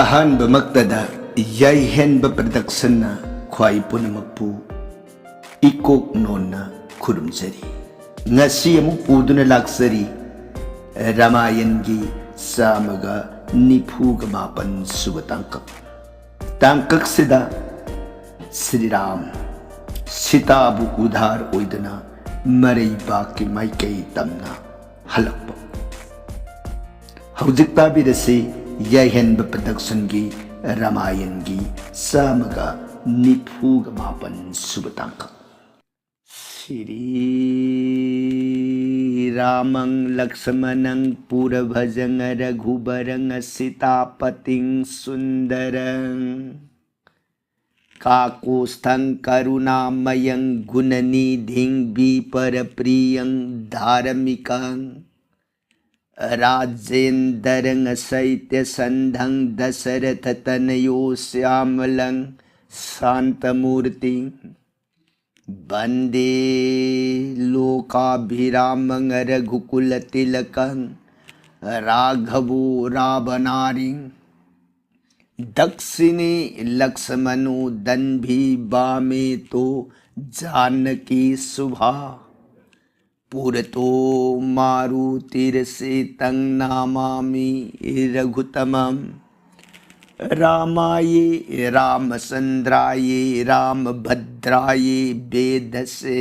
ꯑꯍꯥꯟꯕꯃꯛꯇꯗ ꯌꯥꯏꯍꯦꯟꯕ ꯄ꯭ꯔꯗꯛꯁꯟꯅ ꯈ꯭ꯋꯥꯏ ꯄꯨꯝꯅꯃꯛꯄꯨ ꯏꯀꯣꯛ ꯅꯣꯟꯅ ꯈꯨꯔꯨꯝꯖꯔꯤ꯫ ꯉꯁꯤ ꯑꯃꯨꯛ ꯄꯨꯗꯨꯅ ꯂꯥꯛꯆꯔꯤ ꯔꯥꯃꯥꯌꯟꯒꯤ 194 ꯁꯨꯕ ꯇꯥꯡꯀꯛ꯫ ꯇꯥꯡꯀꯛꯁꯤꯗ ꯁ꯭ꯔꯤꯔꯥꯝ ꯁꯤꯇꯥꯕꯨ ꯎꯙꯥꯔ ꯑꯣꯏꯗꯨꯅ ꯃꯔꯩꯕꯥꯛꯀꯤ ꯃꯥꯏꯀꯩ ꯇꯝꯅ ꯍꯜꯂꯛꯄ꯫ ꯍꯧꯖꯤꯛ ꯇꯥꯕꯤꯔꯁꯤ ꯌꯥꯏꯍꯦꯟꯕ ꯄ꯭ꯔꯗꯛꯁꯟꯒꯤ ꯔꯥꯃꯥꯌꯟꯒꯤ 194 ꯁꯨꯕ ꯇꯥꯡꯀꯛ꯫ Sri Ramang Lakshmanang Purabhajang Raghubarang Sitapating Sundarang Kakostang Karunamayang Gunanidhing Viparapriyang Dharamikang Rajendarang Saitya Sandhang Dasarathatanayo Syamalang Santamurting Bande Lokabhiramang Raghukulatilakan Raghavu Rabanaring Dakshini Lakshmanu Danbhi Bameto Janaki Subha Purato Marutirasitang Namami Raghutamam Ramaye Ramasandraye Ramabhadraye Bedase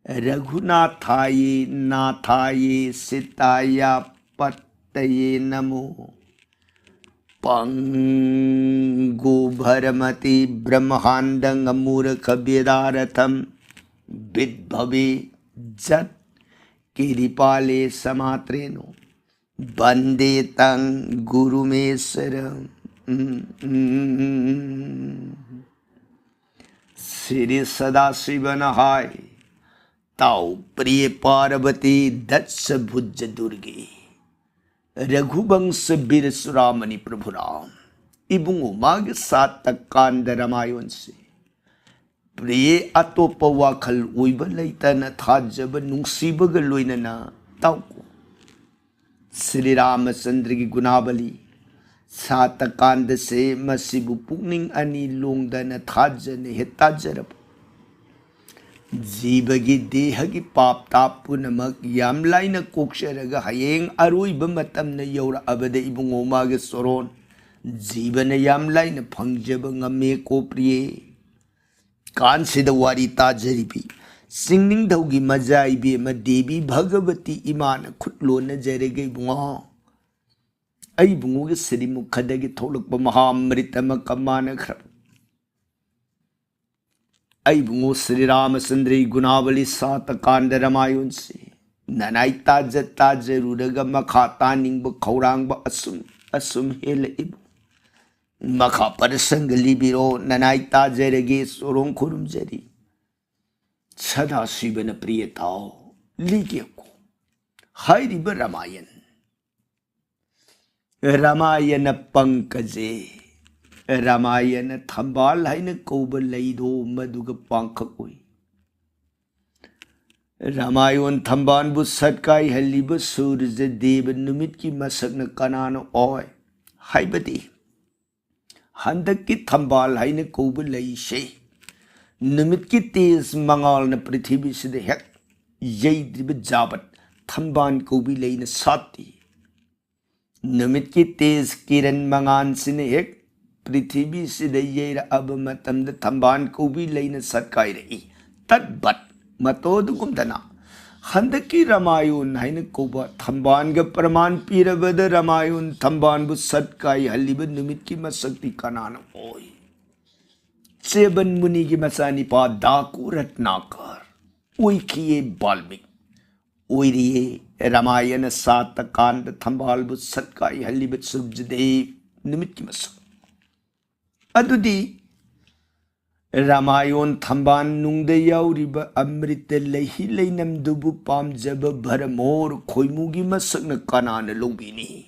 Raghunathaye Nathaye Sitaya Pattaye Namo Pangu Bharamati Brahmandang Amuraka Vedaratham Vidbhavi Jat Kiripale Samatreno Bandetang Gurumesaram Sri Sadashivanahai Tau Priya Parvati Datsa Bhujja Durgi Raghubangsa Birasuramani Prabhuram Ibung Umag Satakanda Ramayon se Priya Atopa Wakal Uiba Laitana Thajaba Nungsibaga Luinana Tauko Sri Ramachandra ki Gunabali Satakanda se masibu pukning ani longdana thajane hetajarap Jibagi dehagi pap tapunamak yamlaina koksharaga hayeng aroiba matamna yaura abada ibungomaga soron Jibana yamlaina phangjaba ngame kopriye Kansida wari tajaripi Singning daugi majai bema devi bhagavati imana khutlona jarege bunga Ay bungo Sri Mukhadagi Tholakpa Mahamritama Kamana Khrap Ay bungo Sri Ramachandra Gunavali Satakanda Ramayon se Nanai Taja Taja Rudaga Makha Ningba Kaurangba Asum Hele Ibu Makha Parasanga Libiro Nanai Taja Rege Sorong Kurum Jari Sadashivana Priyatao Ligyako Hairiba Ramayan Ramayana Pankaje Ramayana Thambal Haina Koba Laido Maduga Pankakoi Ramayon Thamban Busatkai Haliba Surja Deva Numitki Masakna Kanana Oi Haibati Handaki Thambal Haina Koba Laishe Numitki Tes Mangal na Prithibi Sida Hek Yaidriba Jabat Thamban Kobi Laina Sati Numitki Tes Kiran Mangan Sine Hek Prithibi Sida Yera Abamatam the Thamban Kobi Laina Satkai Rei Tat Bat Matodugum Dana Handaki Ramayun Haina Koba Thambanga Praman Piravada Ramayun Thamban Busatkai Haliba Numitki Masakti Kanana Oi Seban Muni ki Masani Pa Daku Ratnakar Uikiye Balmik Uiriye Ramayana Satakanda Thambal Busatkai Halibat Subjade Numitki Masak Adudi Ramayon Thamban Nungda Yauriba Amrita Lehi Lainam Dubu Pam Jaba Bharamor Koimugi Masakna Kanana Lobini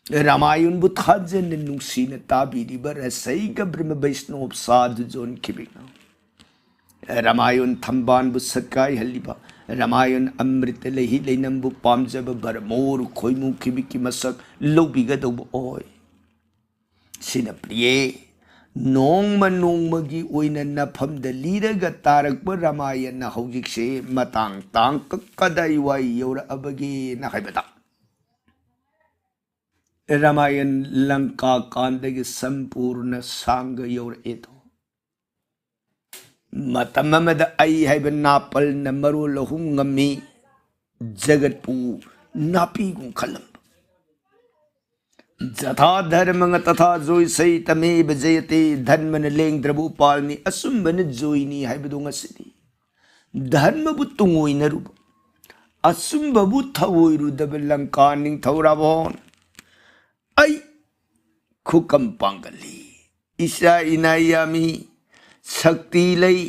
Ramayon Buthajan Nungsina Tabiriba Rasaiga Brahma Vaishnava Sadhu Zon Kibina Ramayon Thamban Busatkai Haliba Ramayon Amrita Lehi Lainam Bu Pam Jaba Bharamor Koimu Kibiki Masak Lobiga Dobu Oi सिना प्रिये नोंगमा नोंगमगी ओइना नफमदा लीरगा तारकबा रामायण हौजिकसे मतांग तांग कदाई Y यौरा अबगे ना हाइबदा रामायण लंका कांदगी संपूर्ण सांग यौरा एतो मतममदा आई HYBE नापल न मरो लहुम ngami जगतपु नापीगुं खलम जथा धर्म तथा जोई सही तमेव जयते धर्म न लेंद्रबु पालनी असुंबन जोईनी हाइबदो ngasiदी धर्म बु तुंगोई नरुब असुंबबु थवोइरुदब लंका निंगथौराबोन आई खुकम पांगली ईशा इनायामी शक्ति लई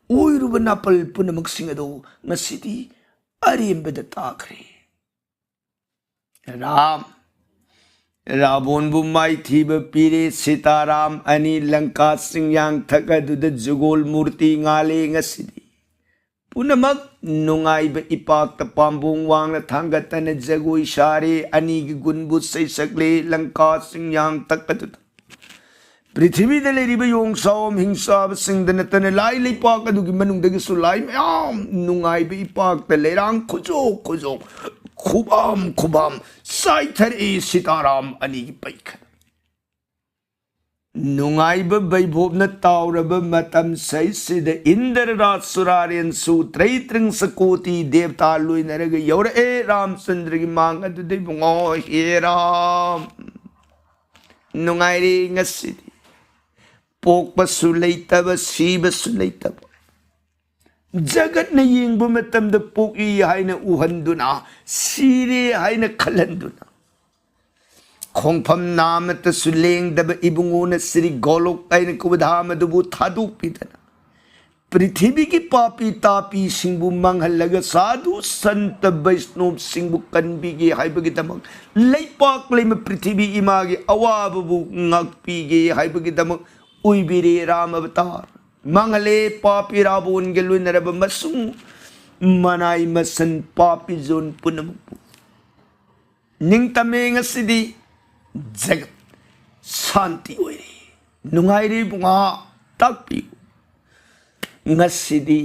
ओइरुब नापल पुनमक्सिंगदो ngasiदी अरेंबद ताखरे राम रावण बु माइथीब पीरे सीताराम अनि लंका सिंयांग थकदुद जुगोल मूर्ति ngaले ngasiदी पुनमक नुंगाइब इपाक पाम्बोंग वांग थांगतन जगोई सारे अनि गुनबु सैसकले लंका सिंयांग थकदुद पृथ्वी दलेरिब योंगसाम हिंसाब सिंगदनतन लाई लेपाक अदुगी मनुंगदगी सुलाई मयाम नुंगाइब इपाक तलेरांग खुजो खुजो खुबाम खुबाम साइथरे सीताराम अनि पैखन नुंगाइब बैभोबन ताउरब मतम सैसिद इंद्र राज सुरारेन सु त्रैत्रिंस कोटि देवता लोइनरग यौर ए रामचंद्र की मांग अदुदे बुंगो हे राम नुंगाइरे ngasiदी पोकबसु लैतब सीबसु लैतब जगत ने येंब मतम द पोकी हाइना उहंदुना सीरे हाइना खलंदुना खोंफम नाम त सुलेंग दब इबुंगोन श्री गोलोक आइन कुबधाम दुबु थादुक पिदना पृथ्वी की पापी तापी सिंबु मंगलग साधु संत वैष्णव सिंबु कनबीगे हाइबगी दमक लैपाक लेम पृथ्वी इमागे अवाबु ngakpige हाइबगी दमक उइबिरे राम अवतार मंगले पापी रावण के लुनरब मसुं मनाई मसन पापी जोन पुनमपु निंगतमे ngasiदी जगत शांति ओइरे नुंगाइरे बुंगा ताकपी ngasiदी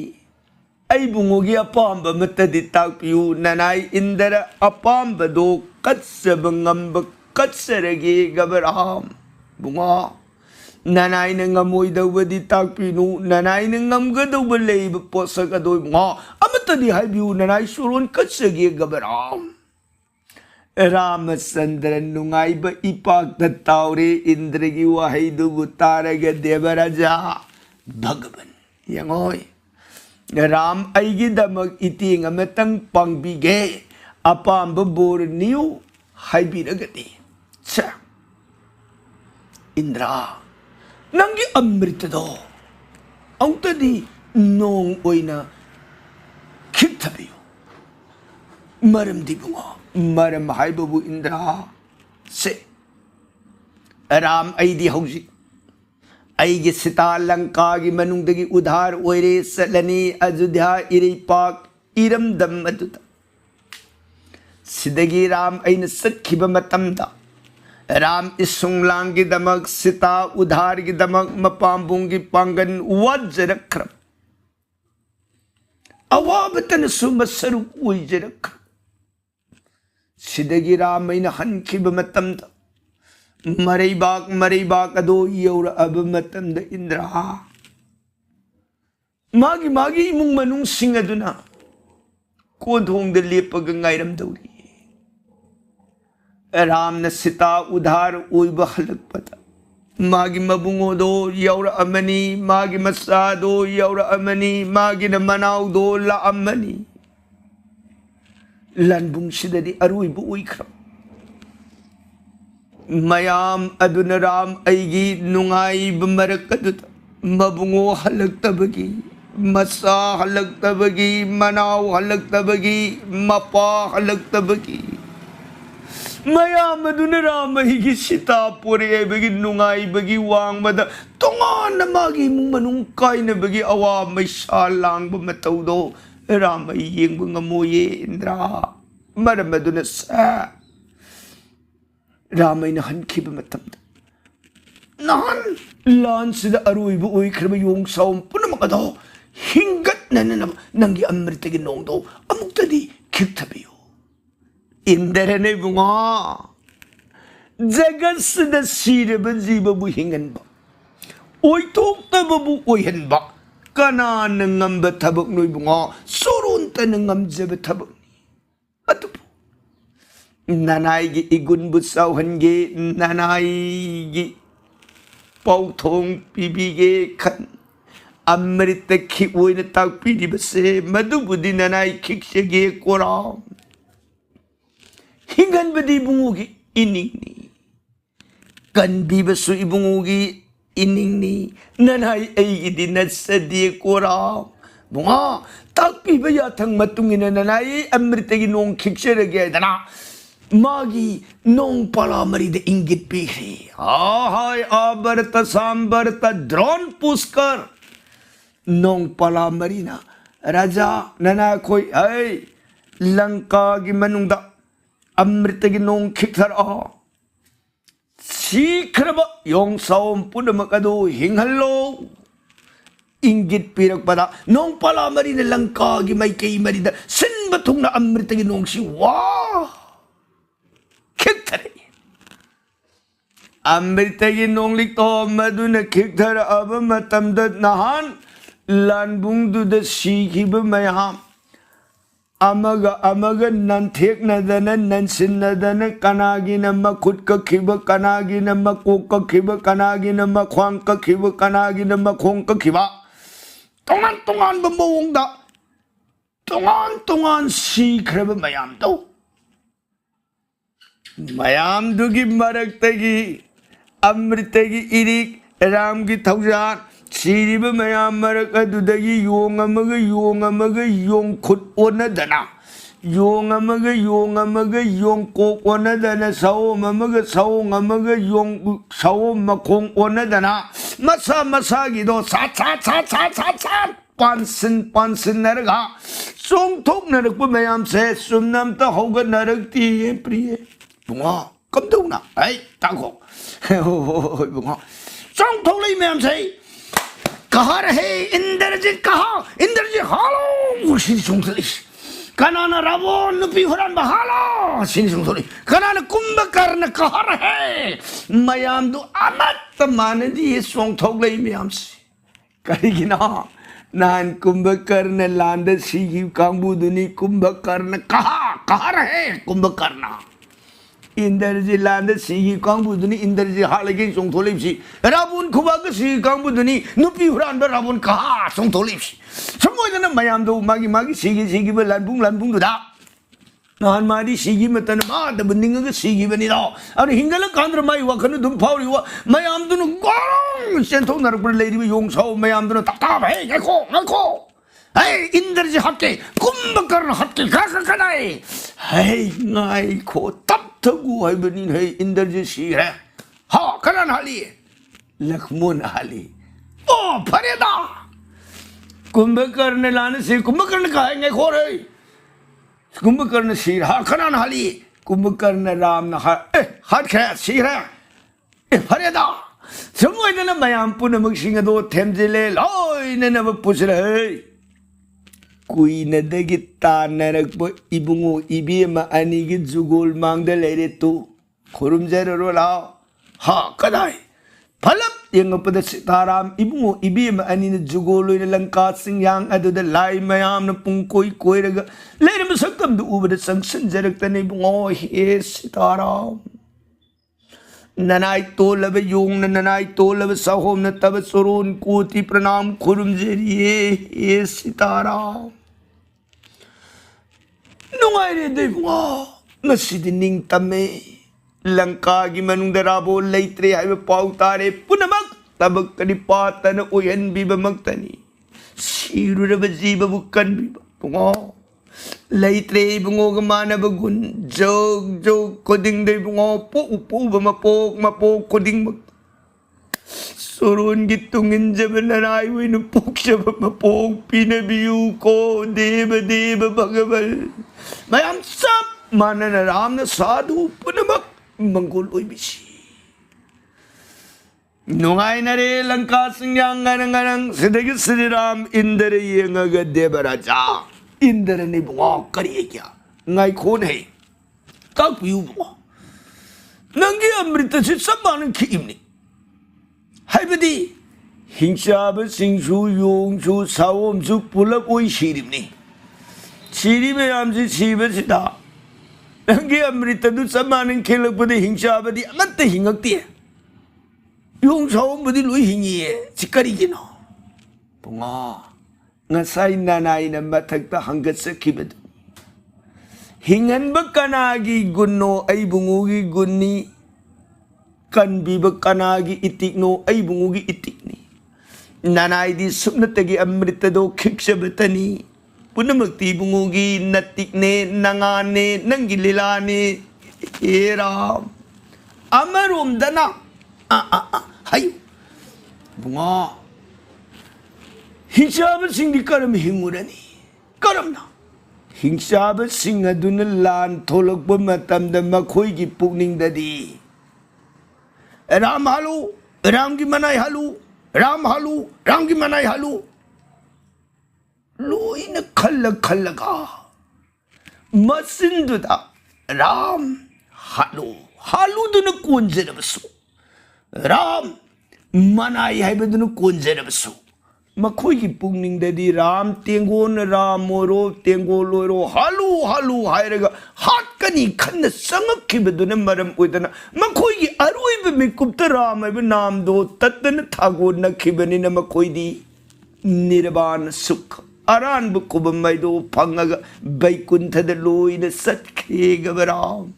आई बुंगोगी अपाम्ब मतदी ताकपियु ननाई इंदर अपाम्ब दो कत्सब ngamba कत्सरगे गबराम बुंगा ननाई ने ngमोइदौबदी ताकपिनु ननाई ने ngमगदौब लेब पोसक अदोय बुंगा अमतदी हाइबियु ननाई सुरोन कत्सगे गबराम रामचंद्र नुंगाइब इपाक ताउरे इंद्र की वहाइदुबु तारग देवराजा भगवन यंगोय राम आइगी दमक इतिंग अमतंग पांगबिगे अपाम्ब बोर नियु हाइबिरगदे छ इंद्रा नंगी अमृत दो औतदी नोंग ओइना खिथबियो मरम दिबुगो मरम हाइबबु इंद्रा से राम आइदी हौजी आइगे सीता लंका की मनुंगदगी उधार ओइरे सलनी अयोध्या इरेपाक इरमदम अदुदा सिदगी राम आइन सखिब मतमदा राम इसुंगलांग की दमक सीता उधार की दमक मपाम्बुंग की पांगन वज्रक्रम अवाबतन सुमसरु उइजरक्रम सिदगी राम आइन हनखिब मतमदा मरैबाक अदो यौर अब मतमद इंद्रा मागी इमुंग मनुंग सिंग अदुना कोंथोंग द लेपग ngairमदौरी राम न सीता उधार ओइब हलकपदा मागी मबुंगो दो यौर अमनी मागी मसा दो यौर अमनी मागी न मनाव दो ला अमनी लनबुंग सिददी अरुइब उइख्रम मयाम अदुन राम आइगी नुंगाइब मरक अदुदा मबुंगो हलकतबगी मसा हलकतबगी मनाव हलकतबगी मपा हलकतबगी मयाम अदुन राम आइगी सीता पोरे बगी नुंगाइबगी वांगबद तोंगान मागी मुंग मनुंग काइनबगी अवा मैसा लांगब मतौदो राम आई येंग ngमोये इंद्रा मरम अदुन सा Ramayan हनखिब मतमद nahan lan sida arui bu oi kreba yung saum punamak ado hingat na nangi amritagi nongdo amuk tadi kiktabiyo indarane bunga jagat sida sireba jiba bu hingan ba oi tok taba bu oi hen ba kana ngamba tabak noi bunga sorun ta ngamjaba tabak atu nanai gi igun bu sau hange nanai gi pau thong pibi ge kan amrita ki oina tak pidi base madu budi nanai kikse ge kora hingan badi bungugi ining ni kan bibasu ibungugi ining ni nanai ay idinasadi kora bunga tak pibaya thang matungina nanai amrita gi nong kikse ge dana magi nong pala mari de ingit pihri ahai abarta sambarta drone puskar nong pala marina raja nana koi ai lanka gi manungda amrita gi nong khikthar a sikraba yong saum punamakado hinghallo ingit pirak pada nong pala marina lanka gi mai kai marida sinba thungna amrita gi nong si wah amritagi nonglik to maduna khikthara aba matamda nahan lanbung du da sikhiba mayam amaga nanthek nadana nansin nadana kanagi nama khut ka khiba kanagi nama kok ka khiba kanagi nama khwang ka khiba kanagi nama khong ka khiba tongan ba mawong da tongan sikraba mayam to mayam dugi maraktagi amritagi irik ramgi thaujan siriba mayam marak adudagi yong amaga yong khut onadana yong amaga yong kok onadana sao amaga yong sao makhong onadana masa gido sa pansin naraga songthok narakpa mayam se sumnam ta hoga narakti priye bunga kamduna ai tako bunga songthok lai mayam se कहा रहे इंद्रजीत हालो सिनी सुंगसली कनाना रावण नुपी हुरान बहालो सिनी सुंगसली कनाना कुंभकर्ण कहा रहे मयाम दु अमत मानदी ये song थोक लई मयाम से करिगिना नान कुंभकर्ण लांद सीगी कांबू दुनी कुंभकर्ण कहा रहे कुंभकर्ण इंद्रजी लांद सीगी कांबू दुनी इंद्रजी हालगे सोंग थोलिपसी रावण खुबाग सीगी कांबू दुनी नुपी हुरान ब रावण कहा सोंग थोलिपसी समोयदना मयाम दो मागी सीगी ब लानबुंग दुदा नान मारी सीगी मतन मा द बनिंग सीगी बनी दो अब हिंगल कांद्र माई वखन दुम फावरी व मयाम दुनु गोंग सेंथो नरक लेरिबि योंग साव मयाम दुनु ताता भे गखो हे इंद्रजी हटके कुंभकर्ण हटके कनाई हे नाई को तब थगु है बनी है इंद्रजी सी है हाँ कनान हाली लक्ष्मण हाली ओ फरेदा कुंभकर्ण लाने से कुंभकर्ण कहेंगे खोर है कुंभकर्ण सी हाँ कनान हाली कुंभकर्ण राम न हाथ खे सी है फरेदा समोयदना मयाम पुनमक सिंह दो थेमजिले लोइने नब पुछ रहे कुइनदगी तानरकबो इबुंगो इबेमा अनिगी जुगोल मांगदा लेरे तू खुरुमजरो लाओ हा कदाई फलप यंगपद सीताराम इबुंगो इबेमा अनिन जुगोलोइन लंका सिंयांग अदुद लाई मयाम न पुंकोई कोइरग लेरम सकम दु उबद संसन जरक्तने इबुंगो हे सीताराम ननाई तोलब योंग ननाई तोलब सहोम न तब सुरोन कोटि प्रणाम खुरुमजरिए हे Sitaram नुंगाइरे Deuba ngasi ning tame Lanka की मनुंग राबो लैत्रे हाइबे पाउ तारे पुनमक तबक कनि पातन ओयन बिबमक्तनी सिरुरब जीबबु कन बिबुंगो लैत्रे बुंगो गमानब गुन जोग कोदिंग दे बुंगो पु मपोक कोदिंग सुरुन की तुंगिन जब नराई विन पुक्षब मपोक पिनबियु को देव भगवल मयाम सब मानन राम न साधु पुनमक मंगोल ओइबिसी ꯅꯨꯡꯉꯥꯏꯅꯔꯦ ꯂꯪꯀꯥ ꯆꯤꯡꯌꯥꯡ ꯉꯔꯪ ꯉꯔꯪ ꯁꯤꯗꯒꯤ ꯁ꯭ꯔꯤꯔꯥꯝ ꯏꯟꯗ꯭ꯔ ꯌꯦꯡꯉꯒ ꯗꯦꯕꯔꯥꯖꯥ ꯏꯟꯗ꯭ꯔꯅꯤ ꯕꯨꯡꯉꯣ ꯀꯔꯤ ꯀꯌꯥ ꯉꯥꯏꯈꯣꯅꯦ ꯇꯥꯛꯄꯤꯌꯨ ꯕꯨꯡꯉꯣ ꯅꯪꯒꯤ ꯑꯃ꯭ꯔꯤꯇꯁꯤ ꯆꯞ ꯃꯥꯟꯅ ꯈꯤꯛꯏꯕꯅꯤ ꯍꯥꯏꯕꯗꯤ ꯍꯤꯡꯆꯥꯕꯁꯤꯡꯁꯨ ꯌꯣꯡꯁꯨ ꯁꯥꯋꯣꯝꯁꯨ ꯄꯨꯂꯞ ꯑꯣꯏ ꯁꯤꯔꯤꯕꯅꯤ ꯁꯤꯔꯤ ꯃꯌꯥꯝꯁꯤ ꯁꯤꯕꯁꯤꯗ ꯅꯪꯒꯤ ꯑꯃ꯭ꯔꯤꯇꯗꯨ ꯆꯞ ꯃꯥꯟꯅ ꯈꯤꯛꯂꯛꯄꯗ ꯍꯤꯡꯆꯥꯕꯗꯤ ꯑꯃꯠꯇ ꯍꯤꯡꯉꯛꯇꯦ 용 사원분들이 왜 행이에 지까리기노 붕어 ngasain nanay na mathagta hanggat sa kibad hingan ba kanagi gunno ay bungugi gunni kanbi ba kanagi itikno ay bungugi itikni nanay di sumnatagi amritado kiksabatani punamagti bungugi natikne nangane nanggililani eram amarom dana 하유 붕어 힝샤버싱디 까름 힘으라니 까름나 힝샤버싱 아두는 란 톨럭 범마땀다 마코이기 북닝다디 람 할루 람기 마나이 할루 람 할루 람기 마나이 할루 로이나 칼라가 마신두다 람 할루드는 꼰제라버소 Ram मनाई है बदनु कोंजरबसु मखोई पुंगनिंगददी राम तेंगोन राम मोरो तेंगो लोरो हालू हालू हायरगा हाटकनी खन्न संगखिबदुन मरम ओइदना मखोई अरोइब मिकुप्त राम है नाम दो तत्तन थागो नखिबनी न मखोईदी निर्वाण सुख अरान बुकुबमैदो फंगगा बैकुंठद लोइन सत्खेगबराम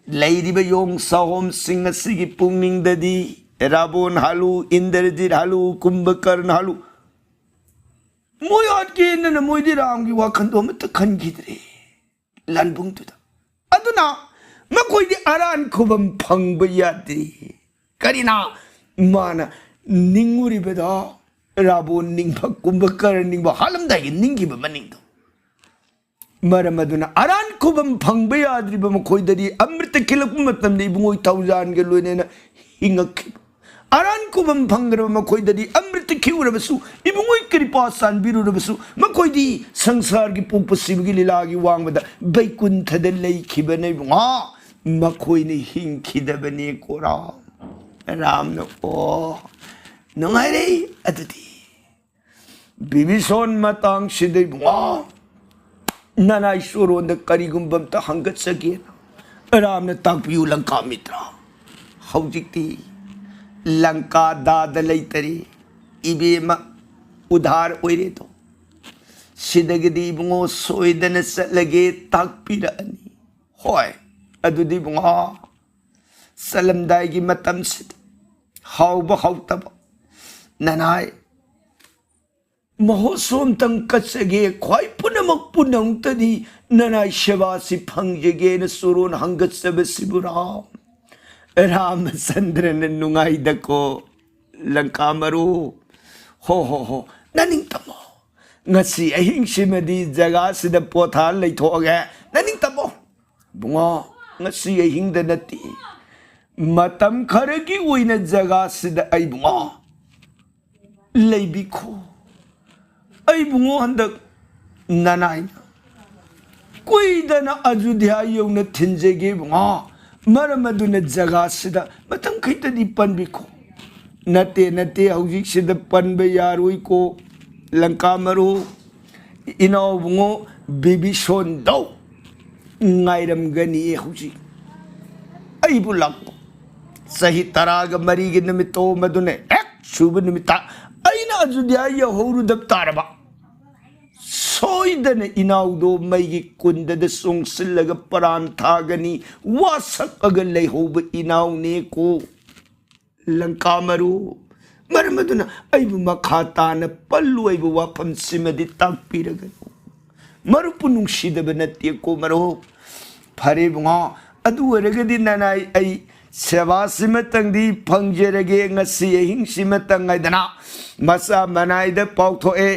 लेरिबा योंग साहोम सिंह सिगी पुंगनिंग ददी रावण हालू इंद्रजित हालू कुंभकर्ण हालू मोय आटके न मोयदि राम की वाखंदो मत खनगिद्रे लानबुंगदुदा अदुना मखोयदि अरान खुबम फंगब याद्रि करिना माना निंगुरिबदा रावण निंगबा कुंभकर्ण निंगबा हालमदागी निंगिबा मनिंगदो मरमदुना अरान खुबम फंगब याद्रिब मखोयदि अमृत खिलक मतमदि बुंगोय तौजान के लोनेना हिंगख अरान खुबम फंगरब मखोयदि अमृत खिउरबसु इबुंगोय कृपा सानबिरुरबसु मखोयदि संसार की पोपसिबगी लीलागी वांगबदा बैकुंठद लेखिबने बुंगा मखोयने हिंखिदबने कोरा रामनो ओ नंगाइरे अदुदि बिबिसोन मतंग सिदे बुंगा नाना ईश्वरों करीगुंबम ता हंगत सके राम ने ताकपियु लंका मित्रा हौजिक्ति लंका दाद लैतरे इबेमा उधार ओइरे तो सिदगदी बुंगो सोइदन सलगे ताकपिरानी होय अदुदि बुंगा सलमदाई मतम सिद हाउब हाउतब ननाय महोत्सव तंग कचगे ख्वाई पुनमक पुनंगतदी ननाई सेवासी फंगजगे न सुरोन हंगत सबसिबुराम रामचंद्र ने नुंगाई दको लंका मरु हो ननिंग तमो ngasi ahing simadi jaga sida potha leithoge naning tamo bungo ngasi ahing da nati matam kharagi oina jaga sida ai bungo leibikho ai bungo handak nanai kuidana ajudhya yona thinjege bungo maramaduna jaga sida matam khaitadi panbikho nate hojik sida panbe yaroi ko Lanka मरु इनाव बुंगो बिबिसोन दो ngairem gani huji aibu lakko sahi taraga marigi nimito madune ek shub nimita aina ajudya ya horu dab taraba soidane inaw do maigi kunda de sung sillaga paran thagani wasak aga lehoba inaw ne ko lanka maru मरमदुना अइबु मखाताना पल्लु अइबु वाफम सिमदि ताकपिरगनु मरुपु नुंगसिदब नत्ते को मरो फरे बुंगा अदु अरगदि ननाई अइ सेवा सिमतंगदि फंगजेरगे ngasi अहिंग सिमतंगाइदना मसा मनाइद पाउथोए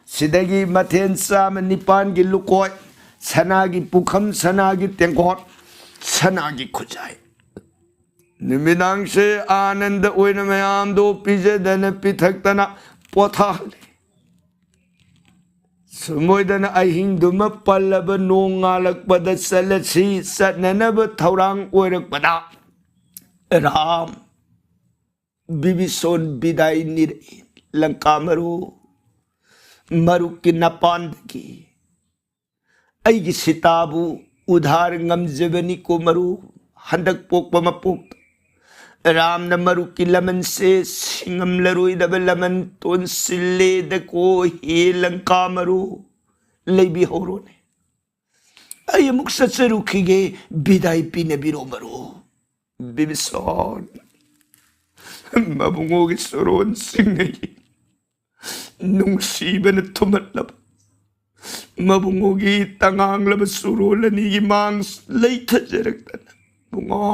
सिदगी मथेन साम निपान गी लुकोय सनागी पुखम सनागी तेंगोट सनागी खुजाय नुमिदांसे आनंद ओइना मयाम दो पिजदन पिथक्तना पोथाले सुमोइदन अहिंगदुम पल्लब नोंगालकपद चलसी चटननब थौरांग ओइरकपदा राम बिबिसोन बिदाई निरे लंका मरु की नपांदगी अगी सीताबु उधार ngमजबनी को मरु हंदक पोकप मपोक राम न मरु की लमन से सिंगम लरुइदब लमन तोन सिल्ले दको हे लंका मरु लेबी होरोने अय मुख सचरुखिगे बिदाई पीने बिरो मरु बिबिसोन मबुंगोगी सोरोन सिंगई नुंसीबन थुमतलब मबुंगोगी तंगांगलब सुरोलनीगी मांग लेथजरक्तन बुंगो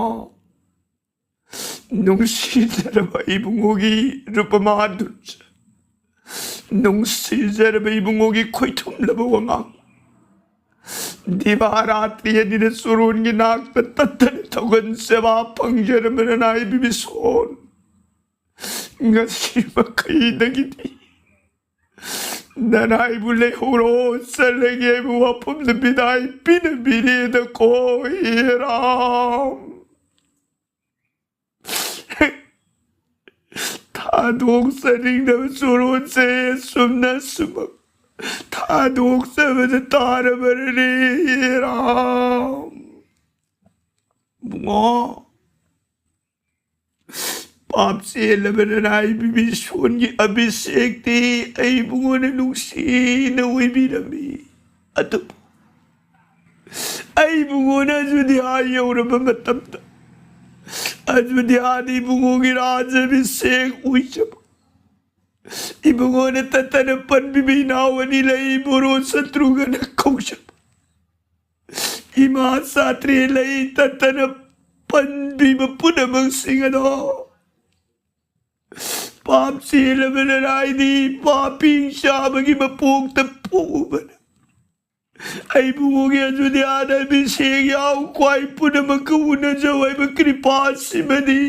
नुंसीजरब इबुंगोगी रूपमादुच नुंसीजरब इबुंगोगी खोइथुमलब वंगांग दिवारात्रि दिन सुरोन की नाक तत्तन थगन सेवा पंजरमन नाई बिबिसोन ngasi makaidagiti nanay bulay huro sa lagay mo wapom na binay pinabili na ko hiram tadok sa ring na surun sa yesum na sumak tadok sa matatara marani hiram bunga पाप से लबन आई बिबिसोन की अभिषेक थी आई बुंगो ने नुक्सी न हुई भी रमी अतुप आई बुंगो ने जुदी आई और बमतम ता अजुदी आदि बुंगो की राज अभिषेक हुई जब इबुंगो ने ततन पन बिबी नावनी लई बुरो शत्रुघ्न कौशप इमा सात्रे लई ततन पन बिब पुनमंग सिंगनो पाप से लबन राय दी पापी शाम की मपोक तपोबन आई बुओगे अजुद्यान अभिषेक याव क्वाई पुनमकून जवाई बकृपा सिमदी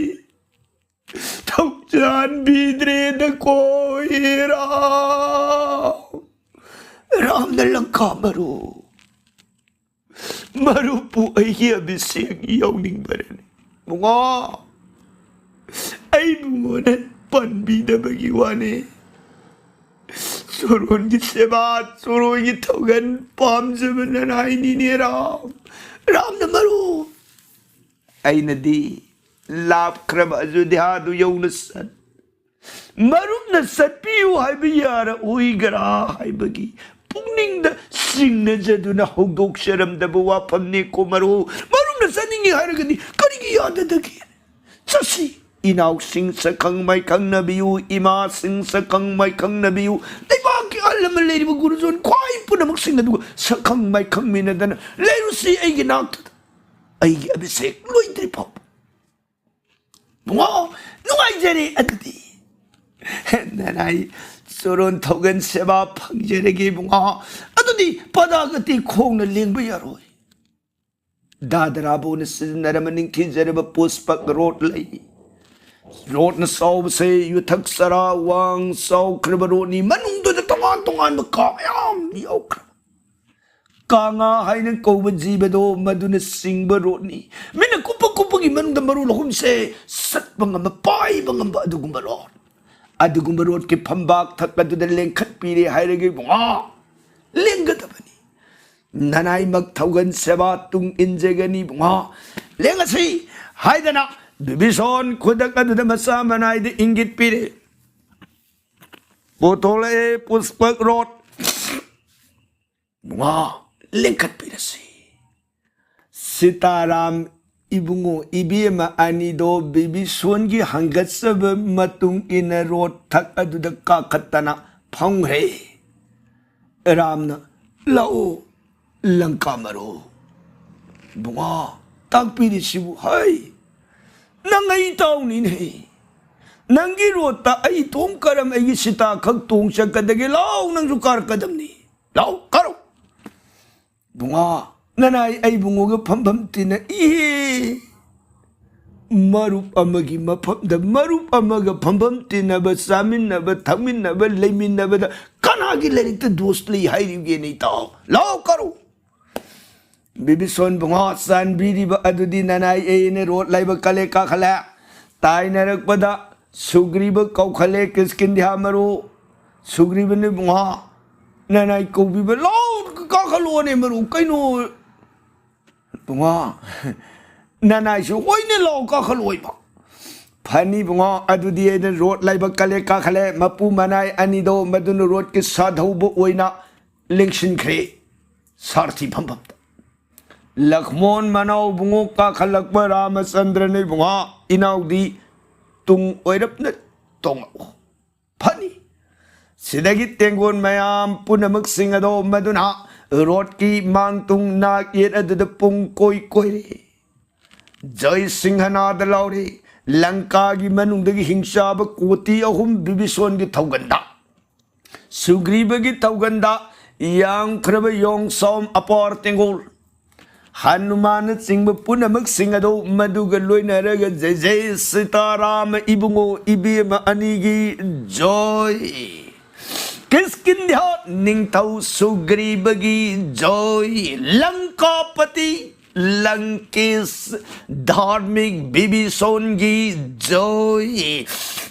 थौजान बीद्रे न कोई राम न लंका मरु पुआई अभिषेक यावनिंग बरने बुआ आई बुओ ने पनबीदबगी वाने सुरुन की सेवा सुरुन की थोगन पामजबन नाइनी राम न मरु आई नदी लाभ क्रब अयोध्या दु यौन सन मरु न सत्पियु हाइबियार उइगरा हाइबगी पुंगनिंग द सिंगन जदुना होगदोक शरम दब वाफमने को मरु न सनिंगी हारगनी करिगी याद दगी ससी इनाउ सिंह सकंग माई कंग नबियु इमा सिंह सकंग माई कंग नबियु लेबा की अल्लम लेरिब गुरुजोन क्वाई पुनमक सिंह दु सकंग माई कंग मिनदन लेरुसी एगी नाक एगी अभिषेक लोइद्रि पॉप बुआ नुआई जरे अदि ननाई सोरोन थोगन सेवा फंगजरेगी बुआ अदुदी पदागति खोंग न लेंब यारोय दादराबोन सिजनरमनिंग थिजरब पुष्पक रोट लई रोड न सौ से युथक सरा वांग सौ कृबरोनी मनुंग दो तमाम तमाम कायाम योक कांगा हाइन कोब जीबदो मधुन सिंग बरोनी मिन कुप कुप की मनुंग मरु लहुम से सतबंग म पाई बंग अदुगुम रोड के फंबाक थक अदुद लेंखत पीरे हाइरगे बुआ लेंगदबनी ननाई मग थौगन सेवा तुंग इंजेगनी बुआ लेंगसी हाइदना बिबिसोन खुदक अदुद मसा मनाई दे इंगित पीरे पोथोले पुष्पक रोड बुआ लेंखत पीरे सीताराम इबुंगो इबीमा अनिदो बिबिसोन की हंगत्सब मतुंग इन रोड थक अदुद काखतना फंगरे रामना लाओ लंका मरो बुआ तक पीरे शिबु हाय नंगई ताउनी नहीं नंगी रोता आई तोम करम आई सीता खक तोम सकदगे लाओ नंगु कार कदम नी लाओ करो बुआ ननाई आई बुंगो गे फम तिन ई मरुप अमगी मफमद मरुप अमग फंफम तिनब चामिनब थमिनब लेमिनब कनागी लरित दोस्त लई हाइरिगे नहीं ताओ लाओ करो बिबिसोन बुंगा सानबीरिब अदुदी ननाई एने रोड लाइब कले का खला ताइनरकपदा सुग्रीब कौखले किसकिंदिया मरो सुग्रीब ने बुंगा ननाई कौबीब लाओ का खलो ने मरो कइनो बुंगा ननाई सु होइने लाओ का खलोइबा फनी बुंगा अदुदी एने रोड लाइब कले का खले मपू मनाई अनिदो मदुन रोड के साधौब ओइना लिंक्सिनख्रे सारथी फंफम लक्ष्मण मनाव बुंगो का खलक रामचंद्र ने बुंगा इनाउदी तुंग ओइरपन तोंगो फनी सिदगी तेंगोन मयाम पुनमक सिंगदो मदुना रोड की मांग तुंग नाक येर अदद पुंग कोई कोइरे जय सिंहनाद लाउरे लंका की मनुंदगी हिंसाब कोटी अहुम बिबिसोन की थौगंदा सुग्रीब की थौगंदा यांग खरब योंग सोम अपार तेंगोल हनुमान सिंह पुनमक सिंगदो मधुग लोइनरग जय जय सीताराम इबुंगो इबेम अनिगी जय किसकिंध्या निंगथौ सुग्रीबगी जय लंकापति लंकेश धार्मिक बिबिसोनगी जय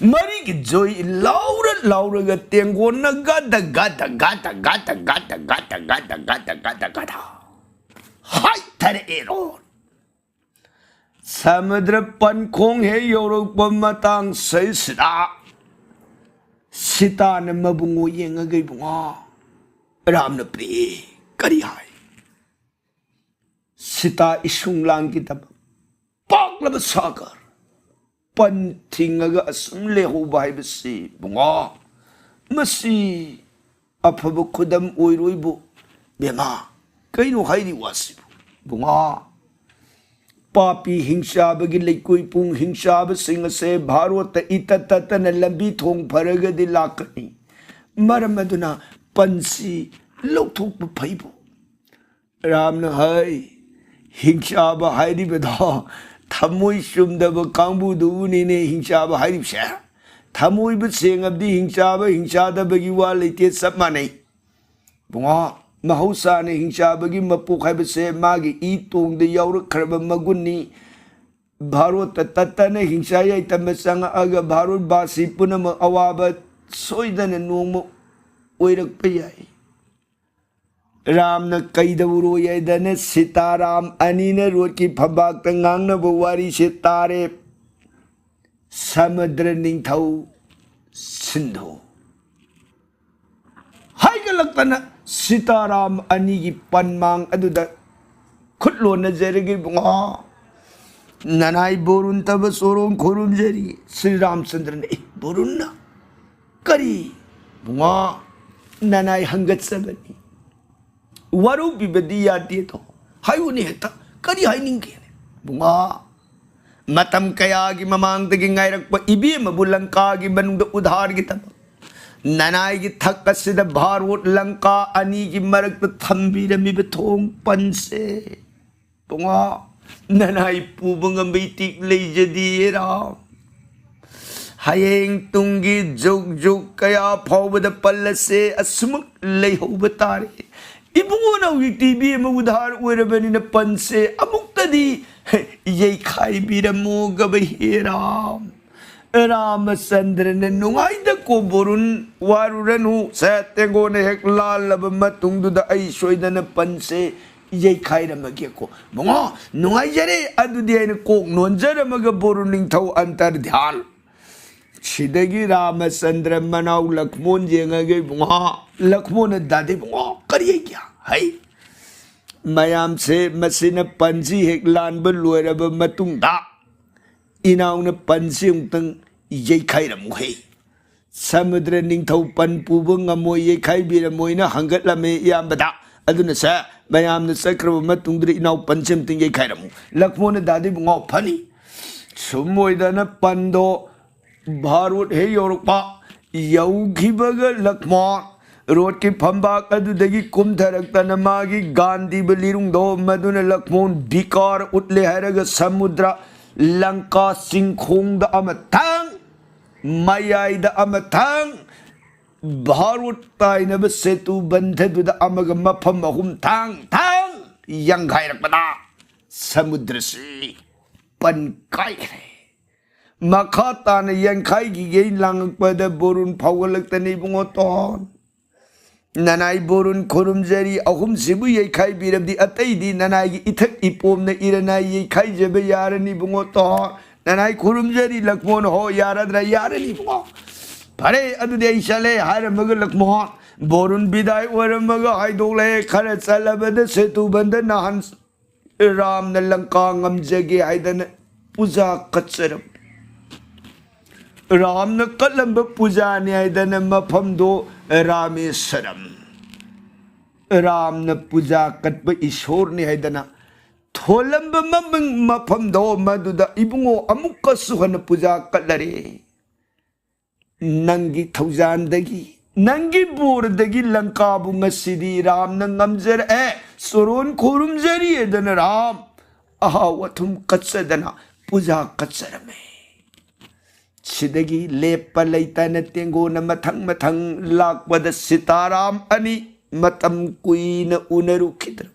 मरी की जय लाउर लाउर तेंगो न गद गद गद गद गद गद गद गद गद गद हाय थर एरोन समुद्र पनखोंग है योरक मतंग सैसदा सीता न मबुंगो येंगगै बुंगा राम न प्रे करी हाय सीता इसुंगलांग की तब पागलब सागर पन थिंगग असुम लेहोबा हाइबसी बुंगा मसी अफब खुदम ओइरोइबो बेमा कईनो हाइरी वासिबु बुंगा पापी हिंसाबगी लेकोई पुंग हिंसाब सिंह से भारत इतततन लंबी थोंग फरगदि लाकनी मरम अदुना पंसी लौथोक फैबो रामन हाय हिंसाब हाइरिबदा थमोई सुमदब कांबुदुनिने हिंसाब हाइरिबसे थमोइब सेंगबदि हिंसाब हिंसादबगी वा लेते सब मानै बुंगा महौसा ने हिंसाबगी मपुक है मागी ई तोंग दे यावरखरब मगुन्नी भारत तत्तन हिंसा याइतम संग अग भारत बासी पुनम अवाब सोइदन नोंम ओइरक याई राम न कईदवरो याइदन सीताराम अनिन रोड की फबाक तंगांगनब वारी से तारे समुद्र निंगथौ सिंधु हाइगलक्तना सीताराम अनी की पनमांग अदुदा खुदलो नजरगे बुंगा ननाई बोरुन तब सोरों खोरुम जरी श्री रामचंद्र ने बोरुन ना करी बुंगा ननाई हंगत सबनी वरु बिबदी यादी तो हाय उन्हें हेता करी हाय निंगे बुंगा मतम कया की ममांग तक गायरक इबी मबुलंका की बनुद उधार की तब ननाई की थक सिद भारत लंका अनी की मरक थम्बीरमिब थोंग पंसे पुंगा ननाई पुबंग बेटिक लेजदीरा हयेंग तुंगी जुग जुग कया फावद पल्लसे असमुक लेहोब तारे इबुंगोना टीवी में उधार ओरबनिन पंसे अमुक्तदी ये खाई बीरमो गबहेराम रामचंद्र ने नुंगाइद को बोरुन वारुरनु सतेंगो ने हेक लालब मतुंगदुदा आई सोइदन पंसे ये खाइरमगे को बुंगा नुंगाइजरे अदुदी ने कोक नोंजरमग बोरुन निंगथौ अंतर ध्यान छिदगी रामचंद्र मनाउ लक्ष्मण जेंगगे बुंगा लक्ष्मण दादे बुंगा करिए क्या है मयाम से मसिन पंजी हेक लानब लोरब मतुंगदा इनाउन पंसे उंतंग यैखाइरमुहे समुद्र निंगथौ पन पुबो ngamo यैखाइबिरमोइना हंगतलमे यामबदा अदुना सा मयामना चक्रब मतुंगद्र इनाउ पंचम तिंग यैखाइरमु लक्ष्मण दादी बुंगा फनी सुमोइदना पंदो भारत हे योरपा यौघिबग लक्ष्मण रोड की फंबाक अदुदगी कुमथरक्तन मागी गांधी बलिरुंगदो मदुन लक्ष्मण धिकार उतले हरग समुद्र लंका सिंखोंदा अमथांग मयाइदा अमथांग भारत ताइनब सेतु बंधदुदा अमग मफम अहुम थांग थांग यंगाइरकपदा समुद्र से पनकाइरे मखा तान यंखाई की गई लांगपद बोरुन फावलक्तनी बुंगोतोन ननाई बोरुन खुरुमजरी अहुम सिबु यखाई बिरबदी अतैदी ननाई की इथक इपोम न इरनाई यखाई जब यारनी बुंगोतोन ननाई खुरुमजरी लक्ष्मण हो यारद्रा यारनी बुंगो फरे अदुदे इशले हार मग लक्ष्मण बोरुन बिदाय वरमग हाइदोले खर चलबद सेतु बंद नहन राम न लंका ngमजगे हाइदन पूजा कचरम राम न कलंब पूजा न्यायदन मफम दो रामेश्वरम राम न पूजा कटब ईश्वर ने हाइदना थोलंब ममंग मफम दो मदुदा इबुंगो अमुक सुहन पूजा कटलरे नंगी थौजानदगी नंगी बोरदगी लंका बुंगसिदी राम न ngमजर ए सोरोन खुरुमजरी एदन राम आहा वथुम कचदना पूजा कचरमे सिदगी लेप लैतन तेंगो न मथंग मथंग लाकबद सीताराम अनि मतम कुइन उनरुखिद्र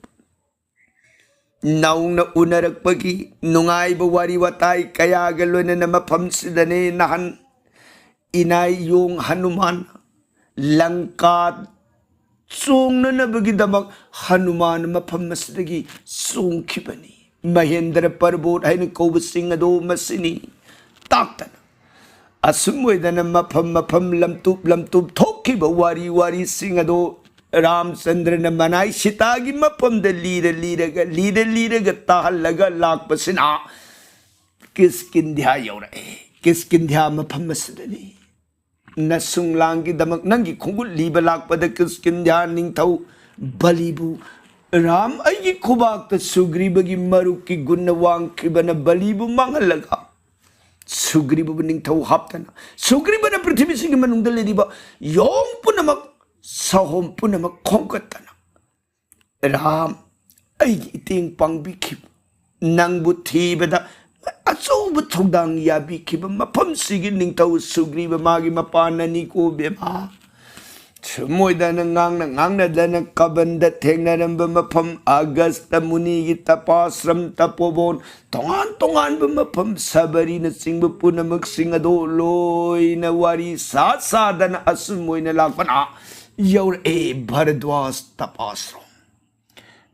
नौन उनरकपगी नुंगाइब वारी वताई कयाग लोनन मफम सिदने नहन इनाई योंग हनुमान लंका चोंगनबगीदमक हनुमान मफम मसदगी चोंखिबनी महेंद्र पर्वत हैन कौबसिंग अदो मसिनी ताक्तन असुमोइदन मफम मफम लमतुप थोखिब वारी वारी सिंग अदो रामचंद्र न मनाई सीता की मफम द लीरग ताहलग लाकपसिना किसकिंध्या यौरए किसकिंध्या मफम मसदनी नसुंगलांग की दमक नंगी खुंगुल लीब लाकपद किसकिंध्या निंगथौ बलिबु राम अई खुबाक सुग्रीब की मरुक की गुण वांखिबन बलिबु मंगलगा सुग्रीब निंगथौ हापतना सुग्रीब न पृथ्वी सिंह मनुंग लेदिबा यों पुनमक सहोम पुनमक खोंकतना राम अई इतेंग पांगबिखिब नंगबु थीबदा अचौब थौदांग याबिखिब मफम सिगी निंगथौ सुग्रीब मागी मपाननी को बेमा मोइदन ngang kabanda thengnaram mafam Agasta muni gi tapasram tapobon tongan mafam sabari na singbu punamak singado loi na wari sa sadana asumoina lakpana yaur e Bharadwaj tapasram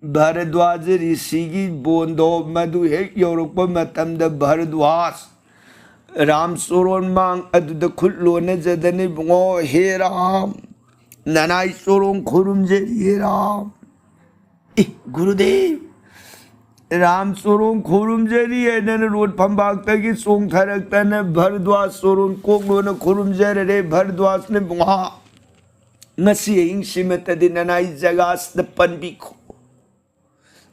Bharadwaj rishi gi bondo madu hek yaurukpa matamda Bharadwaj Ram soron mang aduda khulona jadane bungo he Ram ननाई सोरों खुरुमजरी राम गुरुदेव राम सोरों खुरुमजरी है none road फंबागता की song थरकता न भरद्वाज सोरों कोगलो न खुरुमजर रे भरद्वाज ने बुआ नसी इंग सिमत दि ननाई जगास द पनबिखो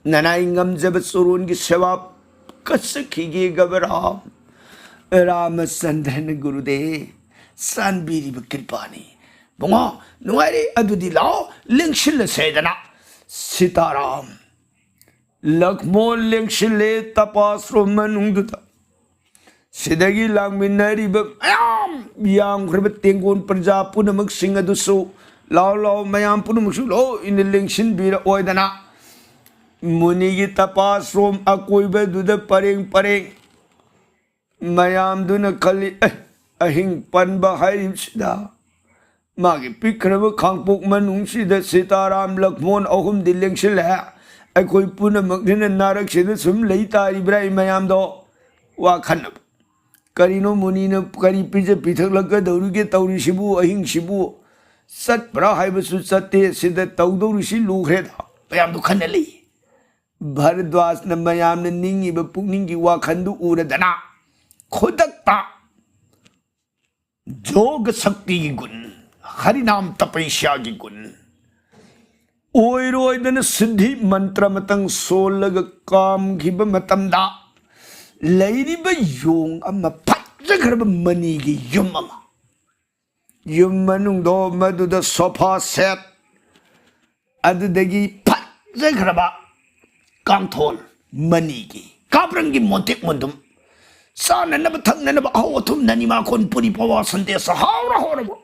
ननाई ngम जब सोरों की सेवा कस खीगे गबराम रामचंद्र ने गुरुदेव सानबीरी बकृपानी बुआ नुआरे अदुदी लाओ लिंगशिल सेदना सीताराम लक्ष्मण लिंगशिले तपासरो मनुंगदुता सिदगी लांगमिनरीब मयाम याम खरब तेंगोन प्रजा पुनमक सिंगदुसु लाओ मयाम पुनमसु लो इन लिंगशिन बीर ओयदना मुनिगी तपासरोम अकोइबदुद परेंग मयाम दुन खली अहिंग पनबा हाइसिदा मागे पिखरब खांगपोक मनुंगसिद सीताराम लक्ष्मण अहुम दिलेंगसिल है अखोई पुनमक दिन नारक सिद सुम लैतारिब्रा मयाम दो वा खनब करिनो मुनिन करी पिज पिथकलक दौरुगे तौरिसिबु अहिंसिबु सत्प्रा हाइबसु सत्ते सिद तौदौरिसि लुखरेदा मयाम दो खनली भरद्वाज न मयाम न निंगिब पुकनिंगी वा खंदु उरदना खुदकता जोग शक्ति गुण हरिनाम तपस्या की गुण ओइरोइदन सिद्धि मंत्र मतंग सोलग काम घिब मतमदा लैरिब योंग अमा फज्जखरब मनी की युम अमा युम मनुंग दो मदुद सोफा सेट अदुदगी फज्जखरब कांथोल मनी की कापरंगी मोतिक मुंदुम 싸내나봐 탁내나봐 아우 tum나니마 곤 뿌리 뽑아 선대서 하오라 하오라고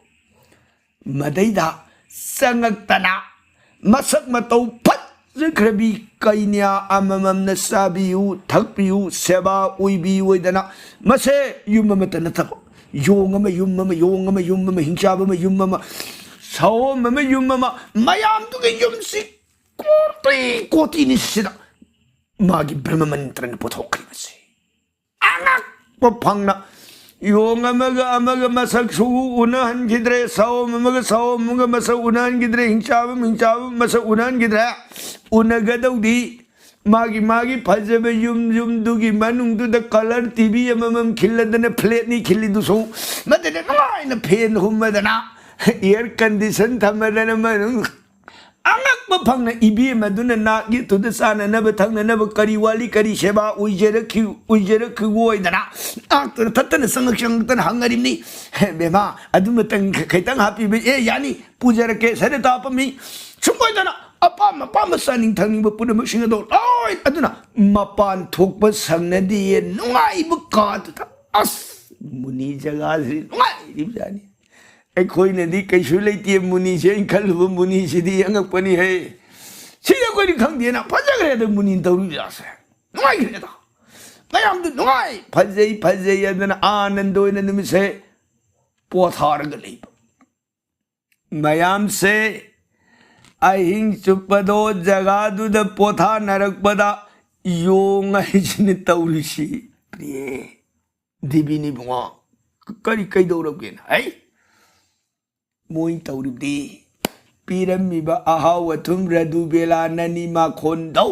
마다이다 쌍악다나 마삭 마따우 팥즈크라비 까이냐 아마맘나 싸비유 탁비유 세바 우이비유 이다나 마세 윤마마따 나타고 용마마 윤마마 용마마 윤마마 힝샤바마 윤마마 사오마마 윤마마 마얌두게 윤식 꼬띠니 시다 마기 별마만 트는 보토크리마시 앙악 방나 용마마가 아마가 마삭 수우 우나한 기드레 사오마마가 사오마가 마삭 우나한 기드레 힝샤바 마삭 우나한 기드레 우나가다우디 마기 파자베 윰두기 마능두다 컬러 TV 야마맘 길라다네 플레트니 길리두소 마데네 나이나 펜 홈마다나 에어 컨디션 담마다나 마능 앙악 방나 이비에 마두나 나기 도드사나 나베 탕나 나베 까리왈리 까리 셰바 우이제르 그고이다나 악 타타나 상악상탄 항가림니 메마 아두마땅 카이땅 하피베 에 야니 부자르케 세레다 아빠미 충고이다나 apa masaning thangning ba puna masinga do ai aduna mapan thok ba sangna di nungai ba ka ta as muni jaga si nungai ri jani ai khoi ne di kai su lai ti muni se khal bu muni si di ang pani hai si ya ko ri khang di na pa ja gre de muni tau ri ja se nungai gre da mayam du nungai phajai aduna anando ne nim se po thar ga lei mayam se अहिंग चुपदो जगादुद पोथा नरकपदा Yong हिजने तौरिसी प्रिय दिबिनी बुआ करी कैदौरबगेन है मोइ तौरिबदी पीरमिबा अहाव अथुम रदु बेला ननी मा खोंदौ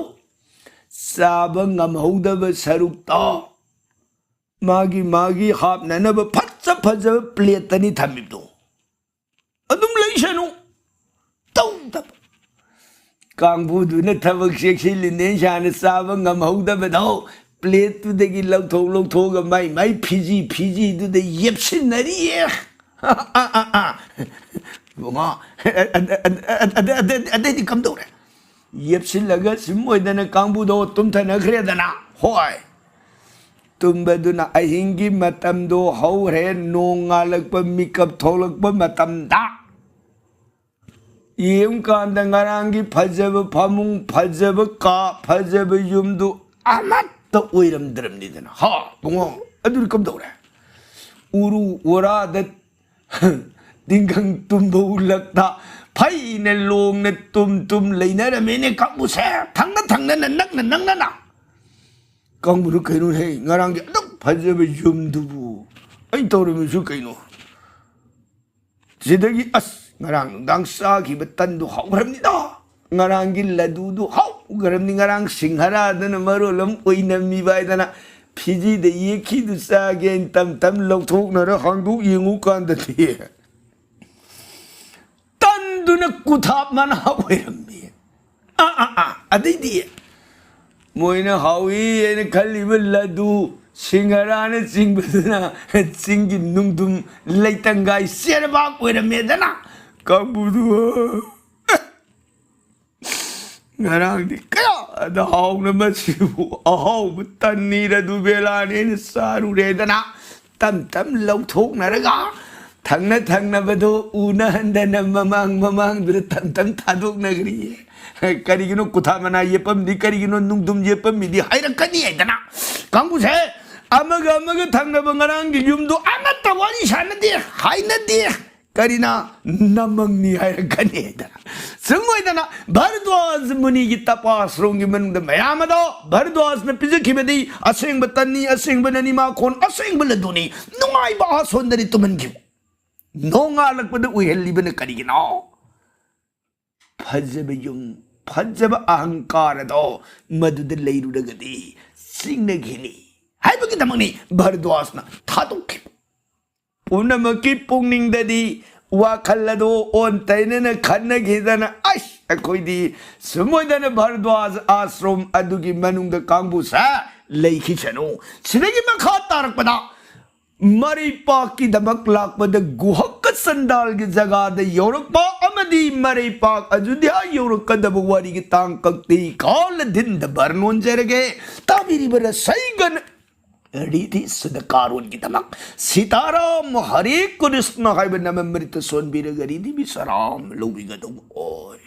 साब ngamहौदब सरुक्तो मागी हापननब फजब प्लेटनी थमिबदो अदुम लैसनु तौदब कांगबुदुना थबक सेक्सिलिने शाना साब ngamहौदबदो प्लेटुदगी लौथोग माई फिजी दुदे येपसिनरी बुंगा अदे कमदौरे येपसिलगा सिमोइदना कांगबुदो तुमथनख्रेदना होय तुमबदुना अहिंगी मतमदो हौरे नोंगालकप मिकअप थोलकप मतमदा येम कांदा ngarangi फजब फमुंग फजब का फजब युमदु अमत्त ओइरमद्रमनिदना हा बुंगो अदुर कमदौरे उरु ओराद दिंगंग तुम्बो उलक्ता फाइने लोंगने तुम लेनरमेने कांगबुसे थांना नंगना कांगबुरु कैनो है ngarangi अदुक फजब युमदुबु अइ तौरमिसु canoe जिदगी us ngarang dang sa ki betan du hawramnida ngarang gi ladu du haw garamni ngarang singhara dana marolam oinami baidana phiji de yekhi du sa gen tam lokthok na ra hangdu yengu kan da the tan du na kuthap man hawramni adai di moina hawi ene khali ladu singhara ne singbadana singi nungdum leitangai serba oiramedana कांगबुदु ngarangi kaya da haung na masibu ahaw tani radu bela ne saru redana tam lauthok na raga thangna bado una handana mamang dur tam thadok nagri karigino kutha mana yepam di karigino nungdum yepam mi di hairakani aidana kaangbuse amaga thangna bangarangi yumdu amatta wari sanadi hainadi करीना नमंगनी है कनेदा संगोइदना भरद्वाज मुनि की तपास रोंगी मन the मयामदो Bharadwaj ने पिजखि बदी असेंग बतनी असेंग बननी मा कोन असेंग बलदुनी नुंगाई बा सोंदरी तुमन गिव नोंगा लकबद उहेली बन करीगिनो फजब अहंकार दो मदुद लेरुडगदी सिंगनगिनी हाइबगी दमनी भरद्वाज ना थादोखि पुनमकी पुंगनिंगददी वाखल्लदो ओन तैनना खन्नगिदना अश अखोइदी सुमोइदना भरद्वाज आश्रम अदुगी मनुंग कांगबुसा लेखिसनु सिदगी मखा तारकपदा मरीपाक की दमक लाकपद गुहक संडाल की जगह द योरपा अमदी मरीपाक अयोध्या योरकदब वारी की तांग कक्ति काल दिन द बरनोन जरगे ताबिरी बर सैगन रिधि सुदकारोन की दमक सीताराम हरे कृष्ण हाइब नममृत सोनबीर रिधि विश्राम लोबिगदो ओय